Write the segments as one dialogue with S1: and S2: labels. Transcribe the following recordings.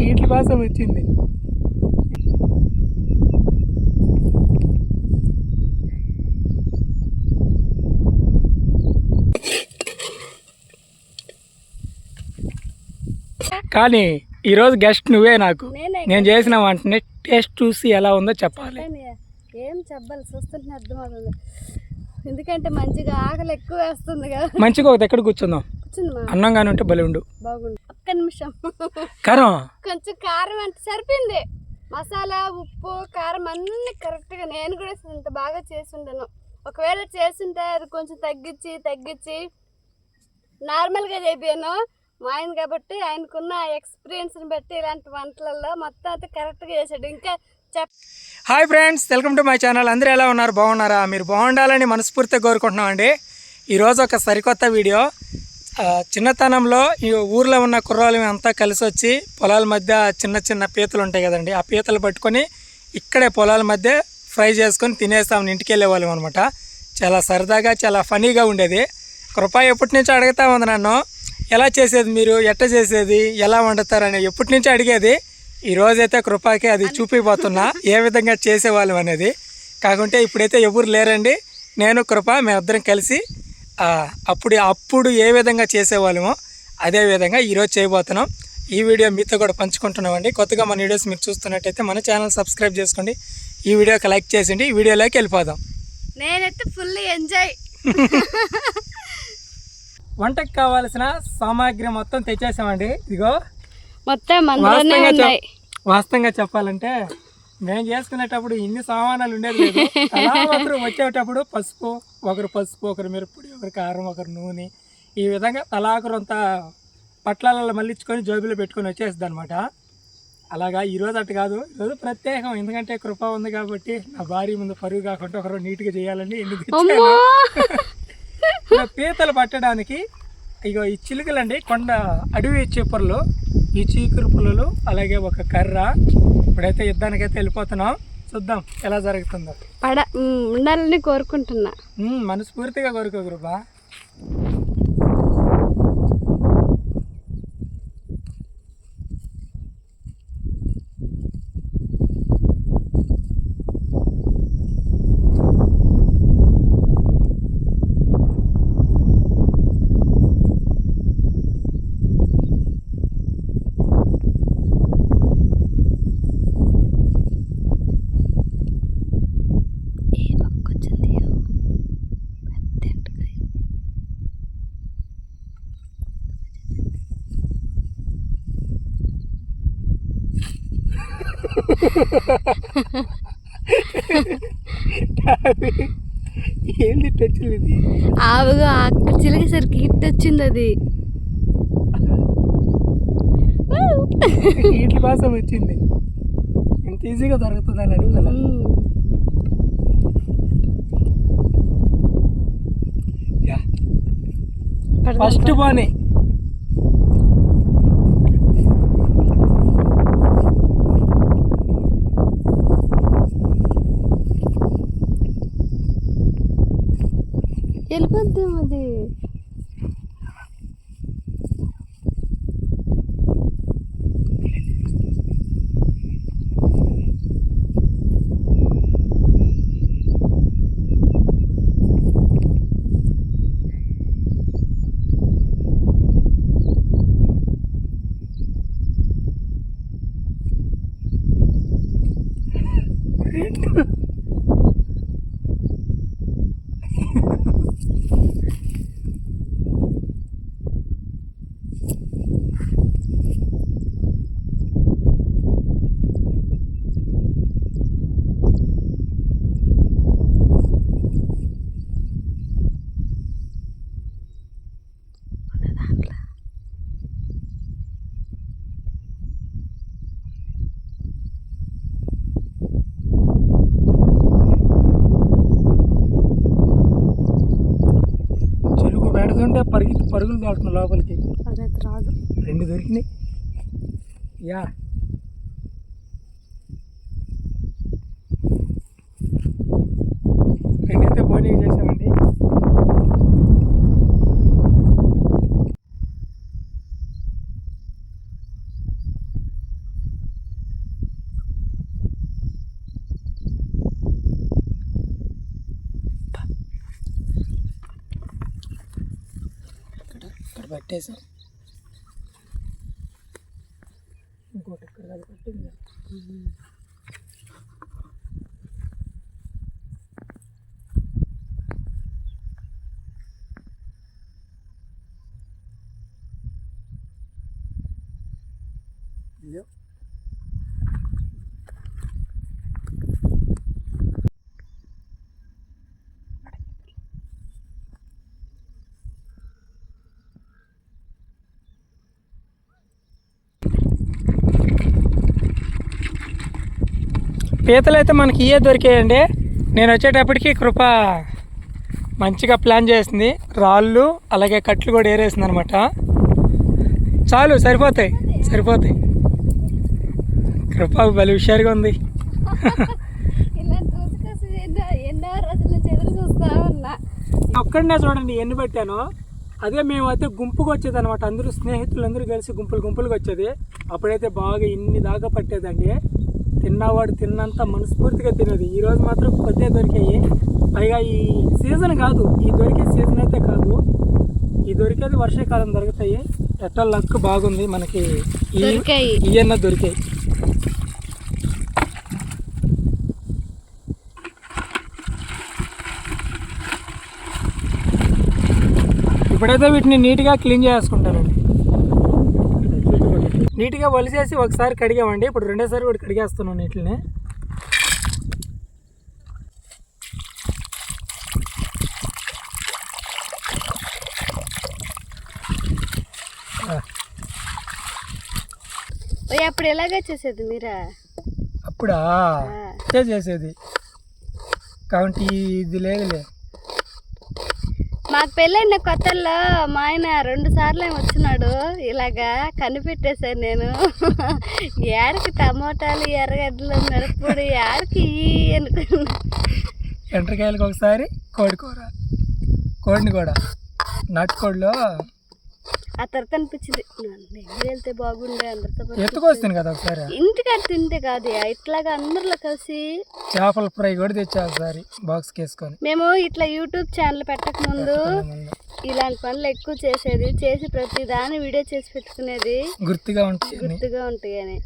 S1: వీటి కోసం వచ్చింది. కానీ ఈరోజు గెస్ట్ నువ్వే. నాకు నేను చేసిన వంటని టేస్ట్ చూసి ఎలా ఉందో చెప్పాలి.
S2: ఏం చెప్పాలి, చూస్తుంటే అర్థమవుతుంది. ఎందుకంటే మంచిగా ఆకలి ఎక్కువ వేస్తుంది కదా.
S1: మంచిగా ఒక ఎక్కడ కూర్చుందాం, అన్నం కానీ ఉంటే బలి ఉండు.
S2: బాగుండు. ఒక్క నిమిషం.
S1: కారం
S2: కొంచెం కారం అంటే సరిపోయింది. మసాలా, ఉప్పు, కారం అన్నీ కరెక్ట్గా. నేను కూడా ఇంత బాగా చేసి ఉండను. ఒకవేళ చేస్తుంటే అది కొంచెం తగ్గించి నార్మల్గా చేపాను. మా ఆయన కాబట్టి ఆయనకున్న ఎక్స్పీరియన్స్ని బట్టి ఇలాంటి వంటలలో మొత్తం అయితే కరెక్ట్గా చేశాడు. ఇంకా
S1: hi friends, welcome to my channel. అందరూ ఎలా ఉన్నారు? బాగున్నారా? మీరు బాగుండాలని మనస్ఫూర్తిగా కోరుకుంటున్నామండి. ఈరోజు ఒక సరికొత్త వీడియో. చిన్నతనంలో ఈ ఊర్లో ఉన్న కుర్రాళ్ళు అంతా కలిసి వచ్చి పొలాల మధ్య చిన్న చిన్న పీతలు ఉంటాయి కదండి, ఆ పీతలు పట్టుకొని ఇక్కడే పొలాల మధ్య ఫ్రై చేసుకొని తినేస్తామని ఇంటికి వెళ్ళేవాళ్ళం అనమాట. చాలా సరదాగా, చాలా ఫనీగా ఉండేది. కృప ఎప్పటి నుంచో అడుగుతా ఉంది నన్ను, ఎలా చేసేది మీరు, ఎట్ట చేసేది, ఎలా వండుతారని ఎప్పటి నుంచి అడిగేది. ఈరోజైతే కృపకి అది చూపిపోతున్నా ఏ విధంగా చేసేవాళ్ళం అనేది. కాకుంటే ఇప్పుడైతే ఎవరు లేరండి, నేను కృప మేమిద్దరం కలిసి అప్పుడు ఏ విధంగా చేసేవాళ్ళమో అదే విధంగా ఈరోజు చేయబోతున్నాం. ఈ వీడియో మీతో కూడా పంచుకుంటున్నామండి. కొత్తగా మన వీడియోస్ మీరు చూస్తున్నట్టయితే మన ఛానల్ సబ్స్క్రైబ్ చేసుకోండి, ఈ వీడియోకి లైక్ చేసిండి. ఈ వీడియోలోకి వెళ్ళిపోదాం.
S2: నేనైతే ఫుల్ ఎంజాయ్.
S1: వంటకు కావాల్సిన సామాగ్రి మొత్తం తెచ్చేసామండి. ఇదిగో
S2: మొత్తం
S1: వాస్తవంగా చెప్పాలంటే మేము చేసుకునేటప్పుడు ఇన్ని సామానాలు ఉండేది లేదు. అలా ఒకరు వచ్చేటప్పుడు పసుపు, ఒకరు మిరప్పొడి, ఒకరు కారం, ఒకరు నూనె, ఈ విధంగా తలాకరంతా పట్లలో మళ్ళించుకొని జోబులో పెట్టుకొని వచ్చేస్తుంది అనమాట. అలాగా ఈరోజు అటు కాదు, ఈరోజు ప్రత్యేకం. ఎందుకంటే కృప ఉంది కాబట్టి నా భార్య ముందు పరుగు కాకుండా ఒకరు నీట్గా చేయాలని ఎందుకు పీతలు పట్టడానికి ఇగో ఈ చిలుకలండి, కొండ అడవి చీపుర్లు, ఈ చీకురు పుల్లలు, అలాగే ఒక కర్ర. ఇప్పుడైతే యుద్ధానికైతే వెళ్ళిపోతున్నాం. చూద్దాం ఎలా జరుగుతుందో.
S2: ఉండాలని కోరుకుంటున్నా,
S1: మనస్ఫూర్తిగా కోరుకో కృప. ఏంది వచ్చింది ఇది?
S2: ఆవుగా అక్కడ చిలికేసరికి హిట్ వచ్చింది. అది
S1: వీటి కోసం వచ్చింది. ఎంత ఈజీగా దొరుకుతుంది అని అడుగుతా. ఫస్ట్ బానే
S2: వెళ్ళిపోద్దాం. అది పెడుతుంటే పరుగులు తోడుతున్నా లోపలికి. అదైతే రాదు.
S1: 2 దొరికినాయి. యా రెండైతే బోనింగ్ చేసామండి. ఇక్కడ పట్టేసాం. ఇంకోటి ఇక్కడ అది పట్టింది. పీతలు అయితే మనకి ఇవే దొరికాయండి. నేను వచ్చేటప్పటికి కృప మంచిగా ప్లాన్ చేసింది. రాళ్ళు అలాగే కట్లు కూడా ఏరేసింది అనమాట. చాలు, సరిపోతాయి. కృప భలే హుషారుగా ఉంది. ఒక్కడనే చూడండి ఎన్ని పెట్టాను. అదే మేమైతే గుంపుగా వచ్చేది అనమాట. అందరూ స్నేహితులందరూ కలిసి గుంపులుగా వచ్చేది. అప్పుడైతే బాగా ఇన్ని దాకా పట్టేదండి. తిన్నవాడు తిన్నంత మనస్ఫూర్తిగా తినేది. ఈరోజు మాత్రం కొద్దిగా దొరికాయి. పైగా ఈ సీజన్ కాదు, ఈ దొరికే సీజన్ అయితే కాదు, ఈ దొరికేది వర్షాకాలం దొరుకుతాయి. ఎట్లా లక్ బాగుంది మనకి. ఇవన్నీ దొరికాయి. ఇప్పుడైతే వీటిని నీట్గా క్లీన్ చేసుకుంటానండి. నీట్గా వలిసేసి ఒకసారి కడిగామండి. ఇప్పుడు రెండోసారి కూడా కడిగేస్తున్నాం నీటిని.
S2: అప్పుడు ఎలాగే చేసేది మీరా?
S1: అప్పుడా చేసేది కాబట్టి ఇది లేదులే.
S2: మాకు పెళ్ళైన కొత్తల్లో మా ఆయన 2 సార్లు వచ్చినాడు. ఇలాగా కనిపెట్టేశాను నేను. ఏడకి టమోటాలు, ఎర్రగడ్డలు, మిరప్పొడి ఏడకి అనుకున్నా.
S1: ఎండ్రకాయలకు ఒకసారి కోడిని కూడా నాటుకోడిలో
S2: ఆ తర్వాత అనిపించింది వెళ్తే బాగుండే అందరితో.
S1: ఎత్తుకొస్తాను కదా ఒకసారి.
S2: ఇంటికాడ తింటే కాదు, ఇట్లాగా అందరిలో కలిసి
S1: చేపల ఫ్రై కూడా తెచ్చా ఒకసారి బాక్స్ వేసుకొని.
S2: మేము ఇట్లా యూట్యూబ్ ఛానల్ పెట్టక ముందు ఇలాంటి పనులు ఎక్కువ చేసేది. చేసి ప్రతి దాన్ని వీడియో చేసి పెట్టుకునేది.
S1: గుర్తుగా ఉంటాయి
S2: అని.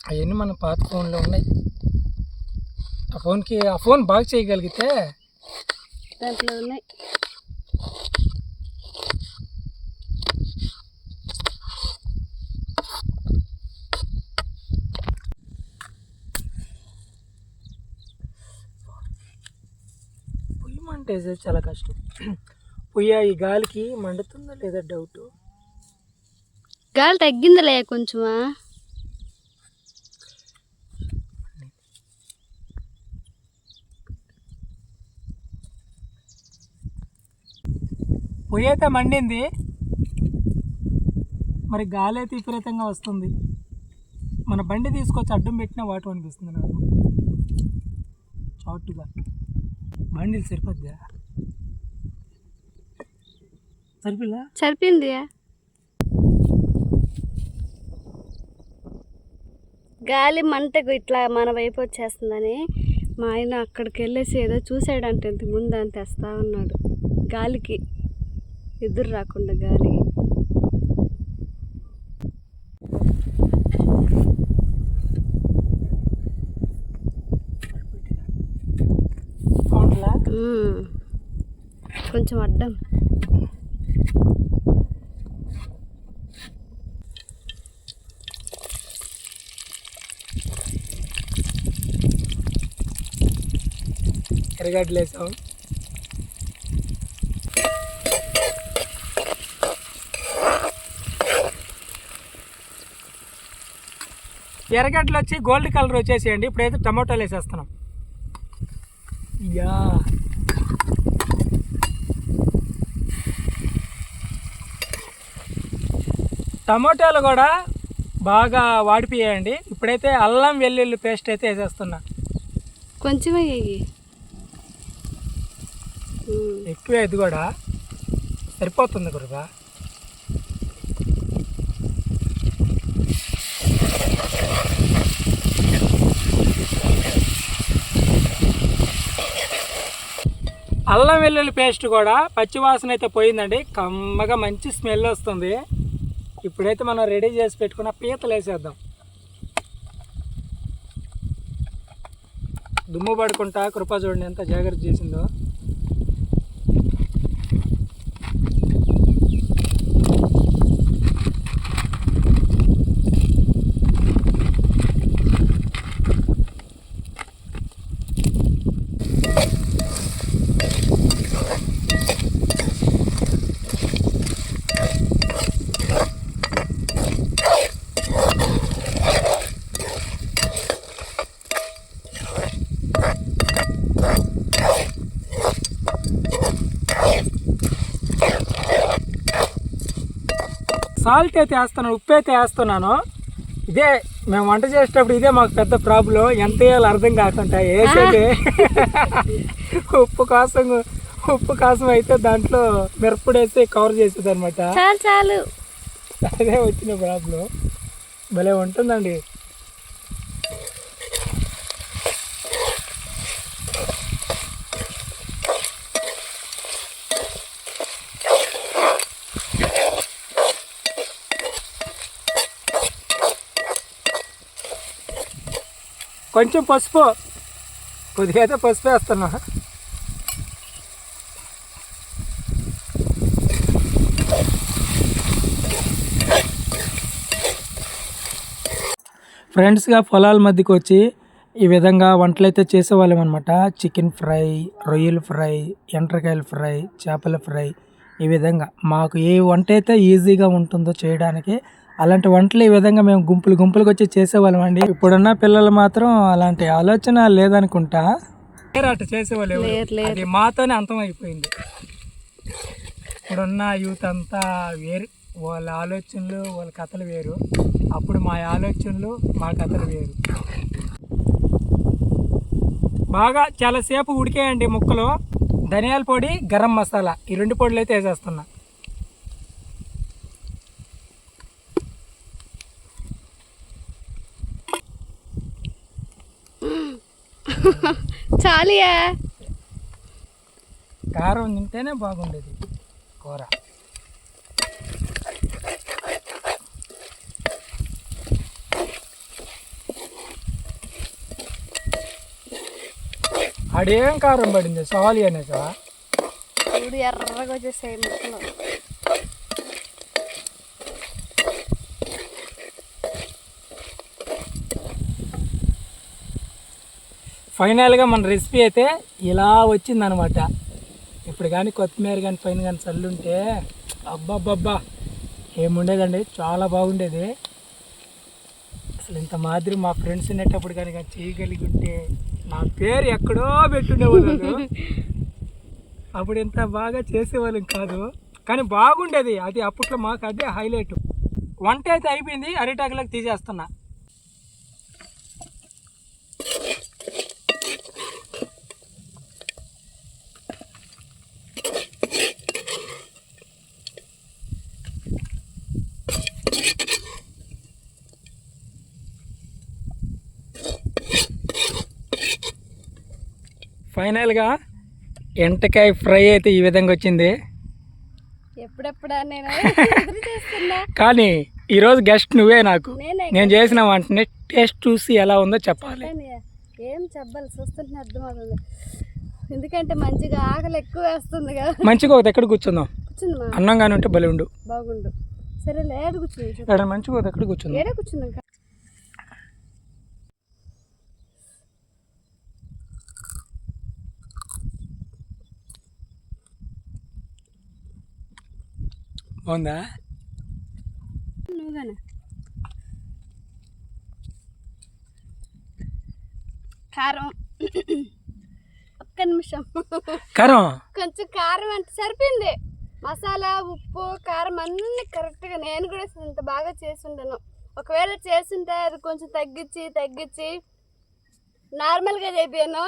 S1: అవన్నీ మన పాత ఫోన్లో ఉన్నాయి. ఆ ఫోన్ బాగా చేయగలిగితే
S2: దాంట్లో ఉన్నాయి.
S1: పొయ్యి మంట వేసేది చాలా కష్టం. పొయ్యి ఈ గాలికి మండుతుందో లేదా డౌట్.
S2: గాలి తగ్గిందిలే కొంచెమా.
S1: పొయ్యి అయితే మండింది, మరి గాలి అయితే విపరీతంగా వస్తుంది. మన బండి తీసుకొచ్చి అడ్డం పెట్టినా వాటు అనిపిస్తుంది నాకు. చాటుగా బండిలు సరిపోద్దా?
S2: సరిపోయింది. గాలి మంటకు ఇట్లా మన వైపు వచ్చేస్తుందని మా ఆయన అక్కడికి వెళ్ళేసి ఏదో చూసాడంటే ఇంతకు ముందు అని తెస్తా ఉన్నాడు. గాలికి ఎదురు రాకుండా గాలి. కొంచెం అడ్డం.
S1: ఎర్రగడ్డలు వేసాం. ఎర్రగడ్డలు వచ్చి గోల్డ్ కలర్ వచ్చేసేయండి. ఇప్పుడైతే టమాటాలు వేసేస్తున్నాం. యా టమాటాలు కూడా బాగా వాడిపోయాయండి. ఇప్పుడైతే అల్లం వెల్లుల్లి పేస్ట్ అయితే వేసేస్తున్నా.
S2: కొంచెం
S1: ఎక్కువ ఇది కూడా సరిపోతుంది గురుగా. అల్లం వెల్లుల్లి పేస్ట్ కూడా పచ్చివాసన అయితే పోయిందండి. కమ్మగా మంచి స్మెల్ వస్తుంది. ఇప్పుడైతే మనం రెడీ చేసి పెట్టుకున్న పీతలు వేసేద్దాం. దుమ్ము పడుకుంటా కృప చూడండి ఎంత జాగ్రత్త చేసిందో. సాల్ట్ అయితే వేస్తున్నాను, ఉప్పు అయితే వేస్తున్నాను. ఇదే మేము వంట చేసేటప్పుడు ఇదే మాకు పెద్ద ప్రాబ్లం. ఎంత వేయాలో అర్థం కాకుండా వేసేది. ఉప్పు కోసం అయితే దాంట్లో మిరప్పొడి వేసి కవర్ చేసేది అనమాట.
S2: చాలు
S1: అదే వచ్చిన ప్రాబ్లం. భలే ఉంటుందండి. కొంచెం పసుపు, కొద్దిగా అయితే పసుపు వేస్తున్నా. ఫ్రెండ్స్గా పొలాల మధ్యకి వచ్చి ఈ విధంగా వంటలు అయితే చేసేవాళ్ళం అనమాట. చికెన్ ఫ్రై, రొయ్యల ఫ్రై, ఎండ్రకాయల ఫ్రై, చేపల ఫ్రై, ఈ విధంగా మాకు ఏ వంట అయితే ఈజీగా ఉంటుందో చేయడానికి అలాంటి వంటలు ఈ విధంగా మేము గుంపులుగా వచ్చి చేసేవాళ్ళం అండి. ఇప్పుడున్న పిల్లలు మాత్రం అలాంటి ఆలోచన లేదనుకుంటా. అటు చేసేవాళ్ళు అది మాతోనే అంతం అయిపోయింది. ఇప్పుడున్న యూత్ అంతా వేరు, వాళ్ళ ఆలోచనలు వాళ్ళ కథలు వేరు. అప్పుడు మా ఆలోచనలు మా కథలు వేరు. బాగా చాలాసేపు ఉడికేయండి ముక్కలు. ధనియాల పొడి, గరం మసాలా, ఈ 2 పొడులు అయితే వేసేస్తున్నా.
S2: చాలియా
S1: కారం తింటేనే బాగుండేది కూర. ఆడేం కారం పడింది సాలి అనేసా.
S2: ఇప్పుడు ఎర్రగా వచ్చేసాయి ముక్కలు.
S1: ఫైనల్గా మన రెసిపీ అయితే ఇలా వచ్చిందనమాట. ఇప్పుడు కానీ కొత్తిమీర కానీ పైన కానీ చల్లుంటే అబ్బాబ్బా ఏముండేదండి, చాలా బాగుండేది. అసలు ఇంత మాదిరి మా ఫ్రెండ్స్ ఉండేటప్పుడు కానీ చేయగలిగి ఉంటే నా పేరు ఎక్కడో పెట్టుండేవాళ్ళు. అప్పుడు ఇంత బాగా చేసేవాళ్ళం కాదు, కానీ బాగుండేది. అది అప్పట్లో మాకు అదే హైలైట్. వంట అయితే అయిపోయింది, అరిటాకులకు తీసేస్తున్నా. ఫైనల్గా ఎంటకాయ ఫ్రై అయితే ఈ విధంగా వచ్చింది.
S2: ఎప్పుడెప్పుడా నేను చేస్తున్నా.
S1: కానీ ఈరోజు గెస్ట్ నువ్వే. నాకు నేను చేసిన వంటని టేస్ట్ చూసి ఎలా ఉందో చెప్పాలి.
S2: ఏం చెప్పాలి, చూస్తుంటే అర్థమవుతుంది. ఎందుకంటే మంచిగా ఆకలి ఎక్కువ వేస్తుంది కదా.
S1: మంచిగా ఒక ఎక్కడ కూర్చుందాం. అన్నం కానీ ఉంటే భలే ఉండు.
S2: బాగుండు. సరే లేడు కూర్చుంది.
S1: మంచిగా ఒక ఎక్కడ కూర్చుందాం.
S2: ఏడే కూర్చుందాం.
S1: బాగుందా?
S2: నువ్వుగానే కారం ఒక్క నిమిషం.
S1: కారం
S2: కొంచెం కారం అంటే సరిపోయింది. మసాలా, ఉప్పు, కారం అన్నీ కరెక్ట్గా. నేను కూడా ఇంత బాగా చేసి ఉండను. ఒకవేళ చేస్తుంటే అది కొంచెం తగ్గించి నార్మల్గా చెప్పాను.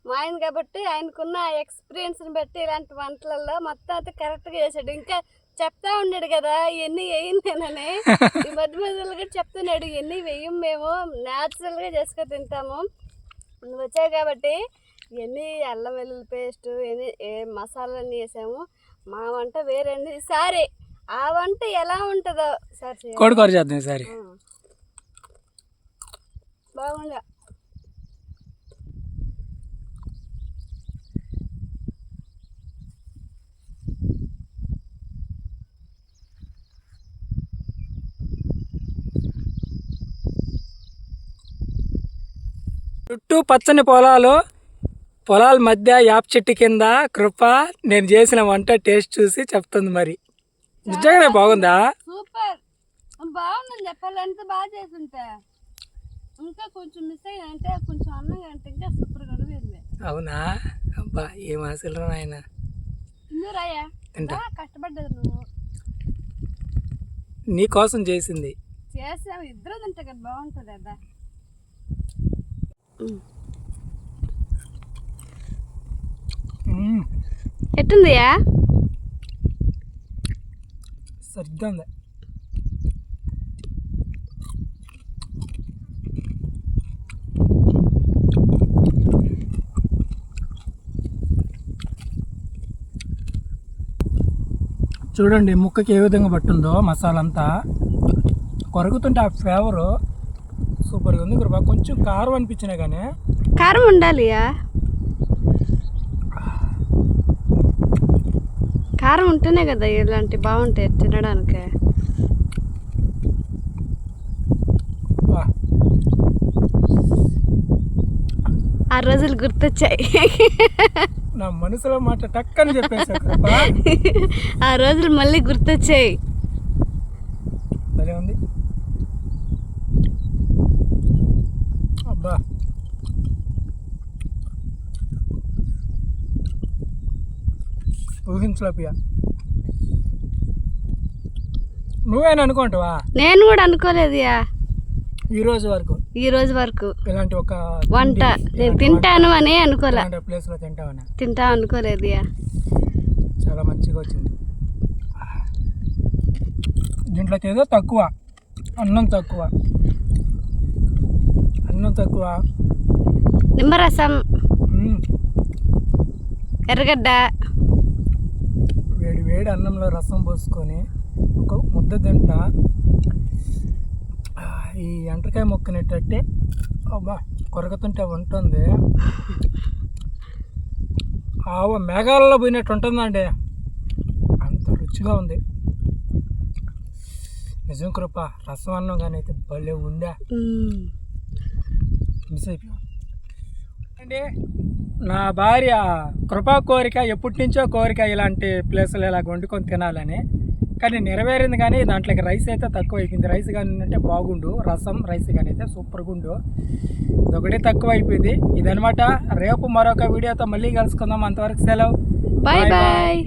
S2: మా ఆయన కాబట్టి ఆయనకున్న ఎక్స్పీరియన్స్ని బట్టి ఇలాంటి వంటలలో మొత్తం అయితే కరెక్ట్గా చేశాడు. ఇంకా చెప్తా ఉన్నాడు కదా ఇవన్నీ వేయిందేనని. ఈ మధ్యలో కూడా చెప్తున్నాడు ఇవన్నీ వేయం, మేము న్యాచురల్గా చేసుకొని తింటాము. నువ్వు వచ్చావు కాబట్టి ఎన్ని అల్లం వెల్లుల్లి పేస్ట్ ఎన్ని మసాలాలన్నీ వేసాము. మా వంట వేరండి. ఈసారి ఆ వంట ఎలా ఉంటుందో సార్ చేయాలి.
S1: కోడి కూర చేద్దాం ఈసారి.
S2: బాగుందా?
S1: చుట్టూ పచ్చని పొలాల మధ్య యాప్ చెట్టు కింద కృప నేను చేసిన వంట టేస్ట్ చూసి చెప్తుంది. మరి నిజంగానే బాగుందా?
S2: సూపర్ బాగుందని చెప్పాలంటే బాగా చేస్తుంటా. ఇంకా కొంచెం మిస్ అయ్యిందంటే కొంచెం అన్నం అంటే ఇంకా సూపర్గా అనిపించింది.
S1: అవునా? అబ్బా ఏం ఆశలు ఆయన.
S2: ఇందురాయా
S1: తింటా.
S2: కష్టపడ్డది నువ్వు.
S1: నీ కోసం చేసింది.
S2: చేసాము ఇద్దరు తింటే కదా బాగుంటుంది కదా. ఎట్టుందియా?
S1: సరిగ్గా ఉంది. చూడండి ముక్కకి ఏ విధంగా పట్టుందో మసాలా అంతా. కొరుకుతుంటే ఆ ఫ్లేవరు సూపర్గా ఉంది. కృప కొంచెం కారం అనిపించినా కానీ
S2: కారం ఉండాలియా. కారం ఉంటేనే కదా ఇలాంటి బాగుంటాయి తినడానికి. ఆ రోజులు గుర్తొచ్చాయి.
S1: నా మనసులో మాట టక్కని చెప్పేసా కృప.
S2: ఆ రోజులు మళ్ళీ గుర్తొచ్చాయి.
S1: భలే ఉంది. అబ్బా ఊహించలేపియా. నువ్వేనా అనుకుంటావా?
S2: నేను కూడా అనుకోలేదుయా
S1: ఈ రోజు వరకు ఇలాంటి ఒక
S2: వంట నేను తింటాను అని అనుకోలే.
S1: ప్లేస్ లో
S2: తింటా అనుకోలేదుయా.
S1: చాలా మంచిగా వచ్చింది. దీంట్లోకి ఏదో తక్కువ, అన్నం తక్కువ,
S2: నిమ్మరసం, ఎర్రగడ్డ,
S1: వేడి అన్నంలో రసం పోసుకొని ఒక ముద్ద తింటా. ఈ ఎంటకాయ మొక్కనేటట్టే అబ్బా కొరకుతుంటే ఉంటుంది. మేఘాలలో పోయినట్టు ఉంటుందండి, అంత రుచిగా ఉంది. నిజం కృప. రసం అన్నం కానీ అయితే భలే ఉందా. మిస్ అయిపోయాం అండి. నా భార్య కృపా కోరిక, ఎప్పటి నుంచో కోరిక ఇలాంటి ప్లేసులు ఇలా వండుకొని తినాలని. కానీ నెరవేరింది. కానీ దాంట్లోకి రైస్ అయితే తక్కువ అయిపోయింది. రైస్ కానీ అంటే బాగుండు, రసం రైస్ కానీ అయితే సూపర్గా ఉండు. ఇదొకటి తక్కువ అయిపోయింది. ఇదనమాట. రేపు మరొక వీడియోతో మళ్ళీ కలుసుకుందాం. అంతవరకు సెలవు.
S2: Bye bye.